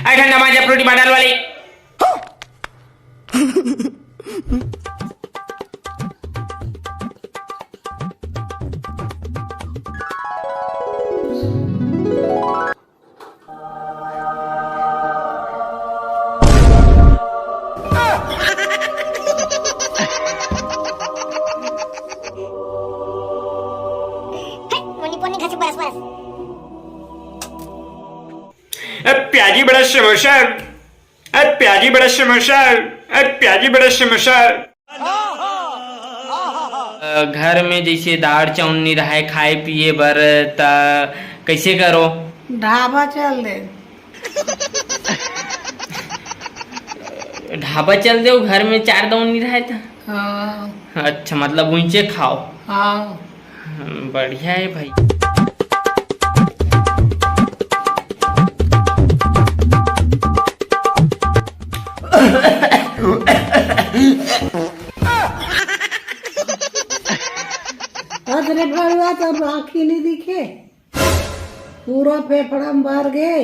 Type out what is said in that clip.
ठंडा माजा फ्रूटी डाल वाली। प्याजी बड़ा समोसा, प्याजी बड़ा समोसा, प्याजी बड़ा समोसा। घर में जैसे दाल चावल नहीं रहा खाए पिए बर त कैसे करो? ढाबा चल दे। ढाबा चल दे, घर में चार दाउन नहीं रहा था। हाँ। अच्छा, मतलब ऊंचे खाओ। हाँ, बढ़िया है भाई। अरे भरवा तो आँखी नहीं दिखे, पूरा फेफड़ा में भर गए।